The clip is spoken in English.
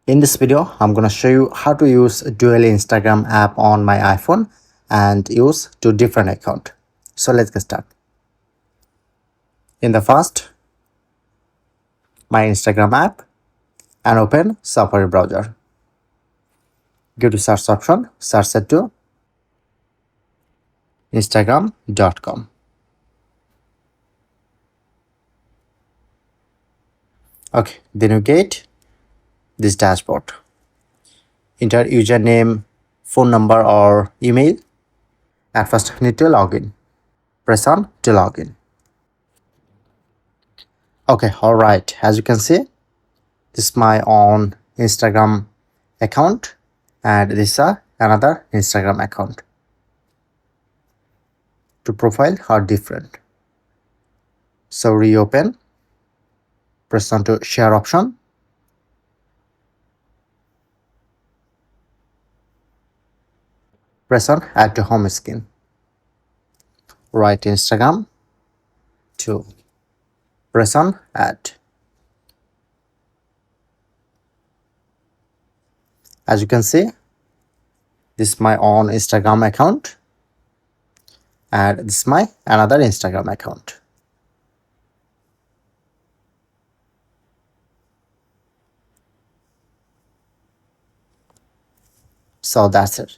In this video, I'm going to show you how to use dual Instagram app on my iPhone and use two different accounts. So let's get started. In the first, my Instagram app and open Safari browser. Go to search option, search it to instagram.com. Okay, then you get this dashboard. Enter username, phone number or email. At first, you need to log in. Press on to log in. Okay, all right. As you can see, this is my own Instagram account and this is another Instagram account. Two profiles are different. So reopen, press on to share option. Press on add to home screen. Write Instagram 2. Press on add. As you can see, this is my own Instagram account and this is my another Instagram account. So that's it.